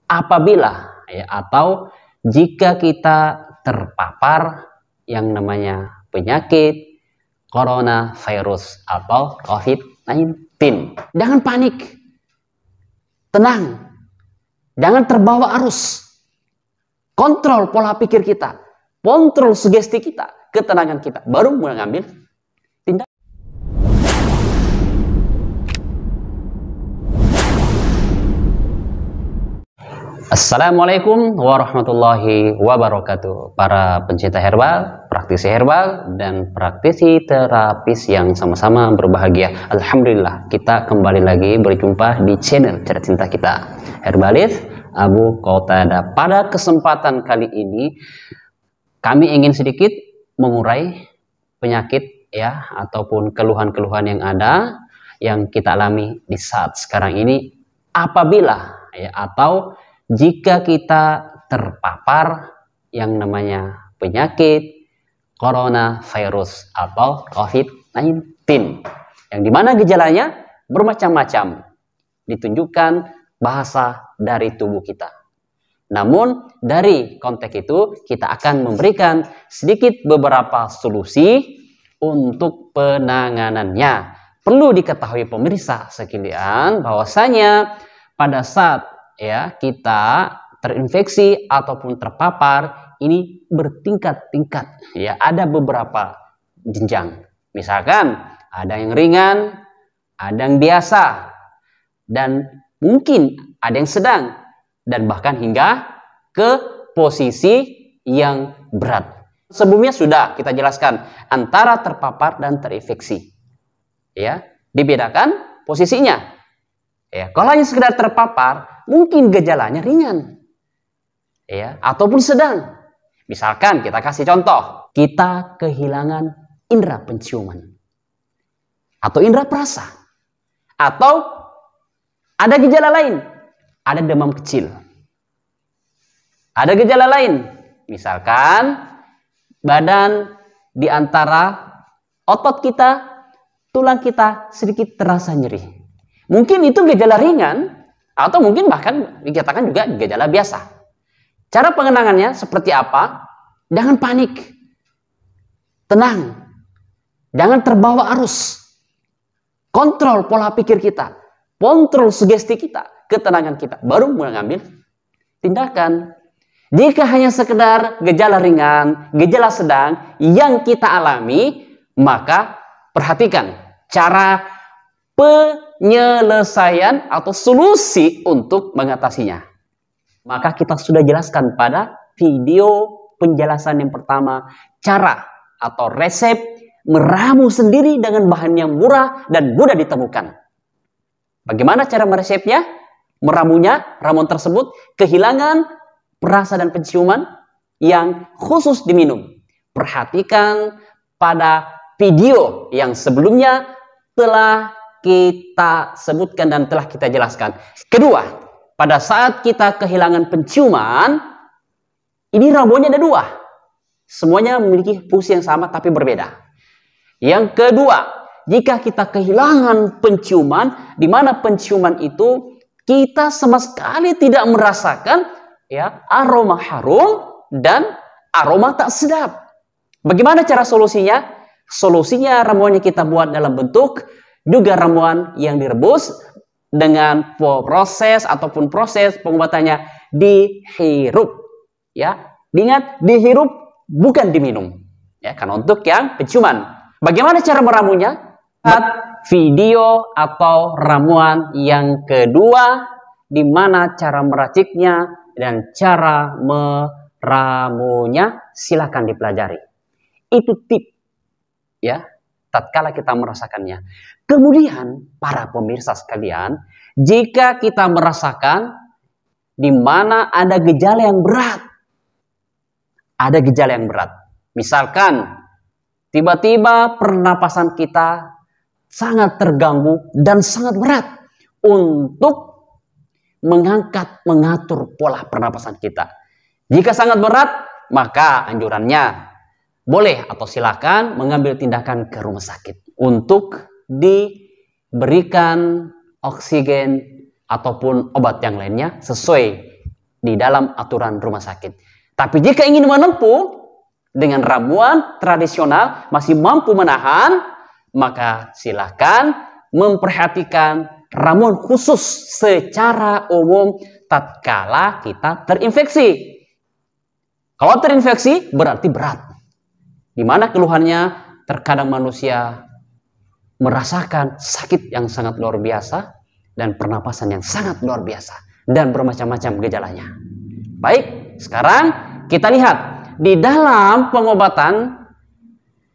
apabila atau jika kita terpapar yang namanya penyakit coronavirus atau COVID-19. Jangan panik, tenang, jangan terbawa arus. Kontrol pola pikir kita, kontrol sugesti kita, ketenangan kita, baru mengambil tindakan. Assalamualaikum warahmatullahi wabarakatuh. Para pencinta herbal, praktisi herbal, dan praktisi terapis yang sama-sama berbahagia. Alhamdulillah, kita kembali lagi berjumpa di channel Cerita Cinta kita, Herbalis Abu Qatada. Pada kesempatan kali ini, kami ingin sedikit mengurai penyakit ataupun keluhan-keluhan yang ada, yang kita alami di saat sekarang ini. Apabila atau jika kita terpapar yang namanya penyakit coronavirus atau COVID-19, yang dimana gejalanya bermacam-macam, ditunjukkan bahasa dari tubuh kita. Namun dari konteks itu kita akan memberikan sedikit beberapa solusi untuk penanganannya. Perlu diketahui pemirsa sekalian bahwasanya pada saat kita terinfeksi ataupun terpapar ini bertingkat-tingkat, ada beberapa jenjang. Misalkan ada yang ringan, ada yang biasa, dan mungkin ada yang sedang, dan bahkan hingga ke posisi yang berat. Sebelumnya sudah kita jelaskan antara terpapar dan terinfeksi, dibedakan posisinya. Kalau hanya sekedar terpapar, mungkin gejalanya ringan, ataupun sedang. Misalkan kita kasih contoh, kita kehilangan indera penciuman atau indera perasa, atau ada gejala lain, ada demam kecil, ada gejala lain, misalkan badan di antara otot kita, tulang kita sedikit terasa nyeri. Mungkin itu gejala ringan, atau mungkin bahkan dikatakan juga gejala biasa. Cara pengenangannya seperti apa? Jangan panik, tenang, jangan terbawa arus. Kontrol pola pikir kita, kontrol sugesti kita, ketenangan kita, baru mengambil tindakan. Jika hanya sekedar gejala ringan, gejala sedang yang kita alami, maka perhatikan cara penyelesaian atau solusi untuk mengatasinya. Maka kita sudah jelaskan pada video penjelasan yang pertama, cara atau resep meramu sendiri dengan bahan yang murah dan mudah ditemukan. Bagaimana cara meresepnya? Meramunya, ramuan tersebut kehilangan perasa dan penciuman yang khusus diminum. Perhatikan pada video yang sebelumnya telah kita sebutkan dan telah kita jelaskan. Kedua, pada saat kita kehilangan penciuman, ini ramuannya ada dua. Semuanya memiliki fungsi yang sama tapi berbeda. Yang kedua, jika kita kehilangan penciuman, di mana penciuman itu kita sama sekali tidak merasakan aroma harum dan aroma tak sedap. Bagaimana cara solusinya? Solusinya ramuannya kita buat dalam bentuk juga ramuan yang direbus dengan proses ataupun proses pengobatannya dihirup. Diingat, dihirup bukan diminum. Karena untuk yang penciuman. Bagaimana cara meramunya? Video atau ramuan yang kedua, di mana cara meraciknya dan cara meramunya silakan dipelajari. Itu tip tatkala kita merasakannya. Kemudian para pemirsa sekalian, jika kita merasakan di mana ada gejala yang berat, misalkan tiba-tiba pernapasan kita sangat terganggu dan sangat berat untuk mengatur pola pernapasan kita. Jika sangat berat, maka anjurannya boleh atau silakan mengambil tindakan ke rumah sakit untuk diberikan oksigen ataupun obat yang lainnya sesuai di dalam aturan rumah sakit. Tapi jika ingin menempuh dengan ramuan tradisional masih mampu menahan, maka silakan memperhatikan ramuan khusus secara umum tatkala kita terinfeksi. Kalau terinfeksi berarti berat. Di mana keluhannya terkadang manusia merasakan sakit yang sangat luar biasa dan pernapasan yang sangat luar biasa dan bermacam-macam gejalanya. Baik, sekarang kita lihat di dalam pengobatan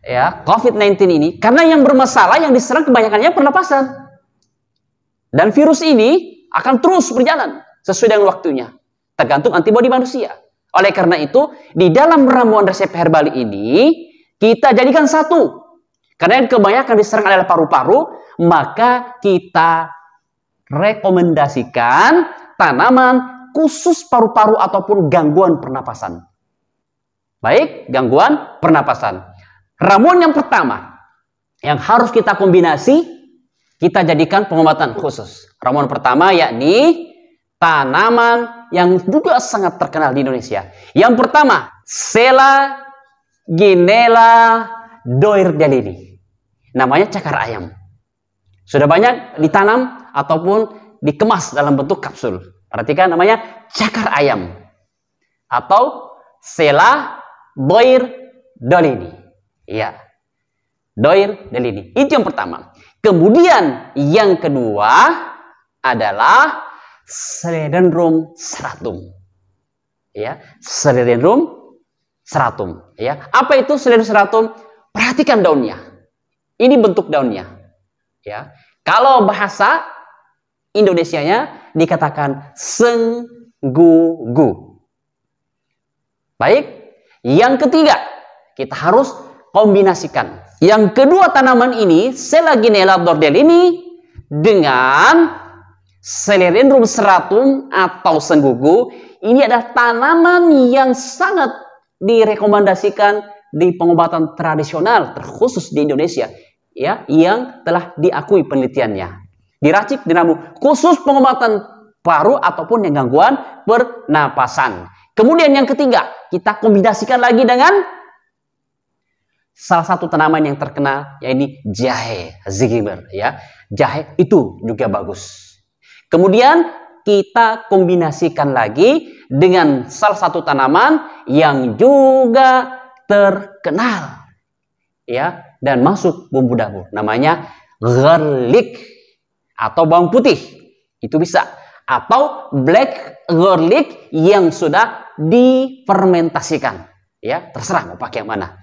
ya COVID-19 ini, karena yang bermasalah yang diserang kebanyakannya pernapasan. Dan virus ini akan terus berjalan sesuai dengan waktunya, tergantung antibodi manusia. Oleh karena itu, di dalam ramuan resep herbal ini kita jadikan satu. Karena yang kebanyakan diserang adalah paru-paru, maka kita rekomendasikan tanaman khusus paru-paru ataupun gangguan pernapasan. Baik, gangguan pernapasan. Ramuan yang pertama yang harus kita kombinasi, kita jadikan pengobatan khusus. Ramuan pertama yakni tanaman yang juga sangat terkenal di Indonesia. Yang pertama, Selaginella doyrdelini. Namanya cakar ayam. Sudah banyak ditanam ataupun dikemas dalam bentuk kapsul. Perhatikan namanya cakar ayam atau Selaginella. Ya, doyrdelini. Itu yang pertama. Kemudian yang kedua adalah Sclerodendron serratum. Ya, Sclerodendron serratum. Ya, apa itu Sclerodendron serratum? Perhatikan daunnya. Ini bentuk daunnya. Ya, kalau bahasa Indonesianya dikatakan senggugu. Baik, yang ketiga kita harus kombinasikan. Yang kedua tanaman ini, Selaginella doyrdelini dengan Sclerodendron serratum atau senggugu, ini adalah tanaman yang sangat direkomendasikan di pengobatan tradisional terkhusus di Indonesia, ya, yang telah diakui penelitiannya. Diracik, diramu, khusus pengobatan paru ataupun yang gangguan pernapasan. Kemudian yang ketiga, kita kombinasikan lagi dengan salah satu tanaman yang terkenal, yaitu jahe, zigiber, ya. Jahe itu juga bagus. Kemudian kita kombinasikan lagi dengan salah satu tanaman yang juga terkenal, ya, dan masuk bumbu dapur, namanya garlic atau bawang putih. Itu bisa, atau black garlic yang sudah difermentasikan, ya, terserah mau pakai yang mana.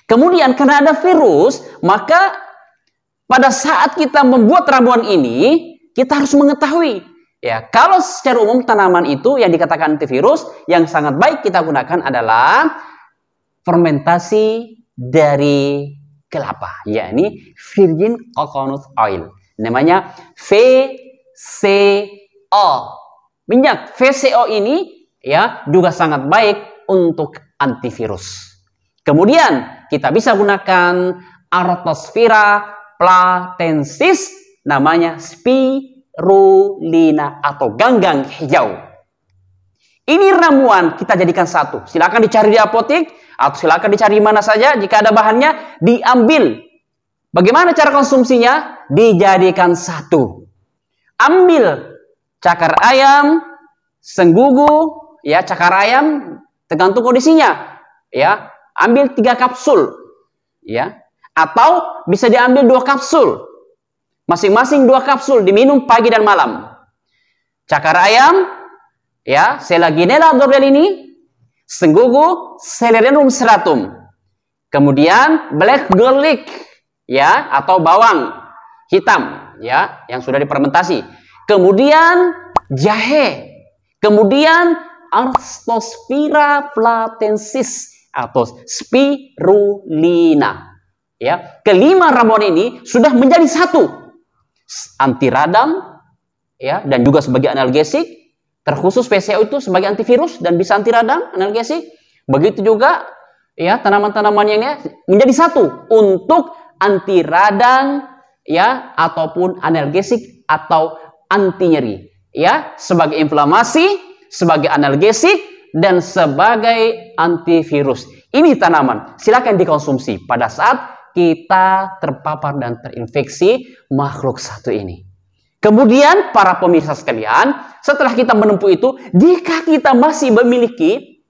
Kemudian karena ada virus, maka pada saat kita membuat ramuan ini kita harus mengetahui, ya, kalau secara umum tanaman itu yang dikatakan antivirus yang sangat baik kita gunakan adalah fermentasi dari kelapa, yakni virgin coconut oil, namanya VCO. Minyak VCO ini, ya, juga sangat baik untuk antivirus. Kemudian kita bisa gunakan Artosphaera platensis, namanya spirulina atau ganggang hijau. Ini ramuan kita jadikan satu. Silakan dicari di apotek atau silakan dicari di mana saja. Jika ada bahannya, diambil. Bagaimana cara konsumsinya? Dijadikan satu. Ambil cakar ayam, senggugu, ya, cakar ayam tergantung kondisinya, ya. Ambil 3 kapsul, ya, atau bisa diambil 2 kapsul, masing-masing 2 kapsul diminum pagi dan malam. Cakar ayam, ya, Selaginella doyrdelini, senggugu Sclerodendron serratum, kemudian black garlic, ya, atau bawang hitam, ya, yang sudah difermentasi, kemudian jahe, kemudian Artosphaera platensis atau spirulina, ya. Kelima ramuan ini sudah menjadi satu, anti radang, ya, dan juga sebagai analgesik. Terkhusus VCO itu sebagai antivirus dan bisa anti radang, analgesik. Begitu juga, ya, tanaman-tanaman yang ini menjadi satu untuk anti radang, ya, ataupun analgesik atau anti nyeri, ya, sebagai inflamasi, sebagai analgesik, dan sebagai antivirus. Ini tanaman, silakan dikonsumsi pada saat kita terpapar dan terinfeksi makhluk satu ini. Kemudian para pemirsa sekalian, setelah kita menempuh itu, jika kita masih memiliki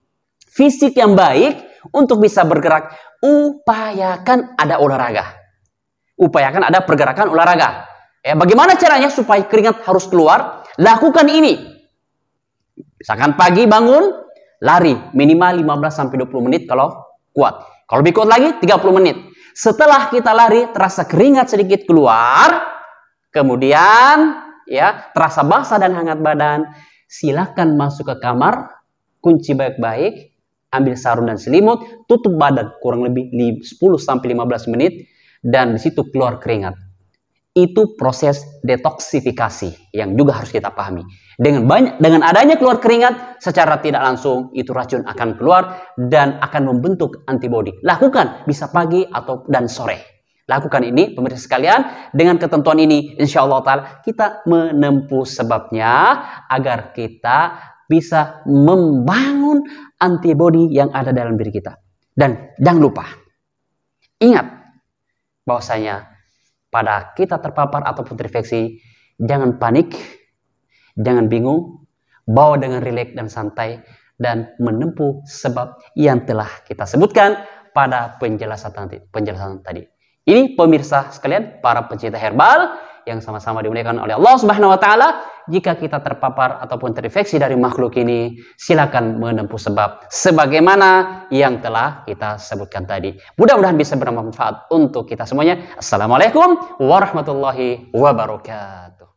fisik yang baik untuk bisa bergerak, upayakan ada olahraga. Upayakan ada pergerakan olahraga. Ya, bagaimana caranya supaya keringat harus keluar? Lakukan ini. Misalkan pagi bangun, lari minimal 15-20 menit kalau kuat. Kalau lebih kuat lagi 30 menit. Setelah kita lari terasa keringat sedikit keluar, kemudian ya terasa basah dan hangat badan, silakan masuk ke kamar, kunci baik-baik, ambil sarung dan selimut, tutup badan kurang lebih 10-15 menit, dan di situ keluar keringat. Itu proses detoksifikasi yang juga harus kita pahami. Dengan adanya keluar keringat, secara tidak langsung itu racun akan keluar dan akan membentuk antibodi. Lakukan bisa pagi atau dan sore. Lakukan ini pemirsa sekalian. Dengan ketentuan ini insya Allah ta'ala kita menempuh sebabnya agar kita bisa membangun antibodi yang ada dalam diri kita. Dan jangan lupa, ingat bahwasanya pada kita terpapar ataupun terinfeksi, jangan panik, jangan bingung, bawa dengan rileks dan santai, dan menempuh sebab yang telah kita sebutkan pada penjelasan tadi. Ini pemirsa sekalian, para pencinta herbal yang sama-sama dimuliakan oleh Allah Subhanahu wa taala. Jika kita terpapar ataupun terinfeksi dari makhluk ini, silakan menempuh sebab sebagaimana yang telah kita sebutkan tadi. Mudah-mudahan bisa bermanfaat untuk kita semuanya. Assalamualaikum warahmatullahi wabarakatuh.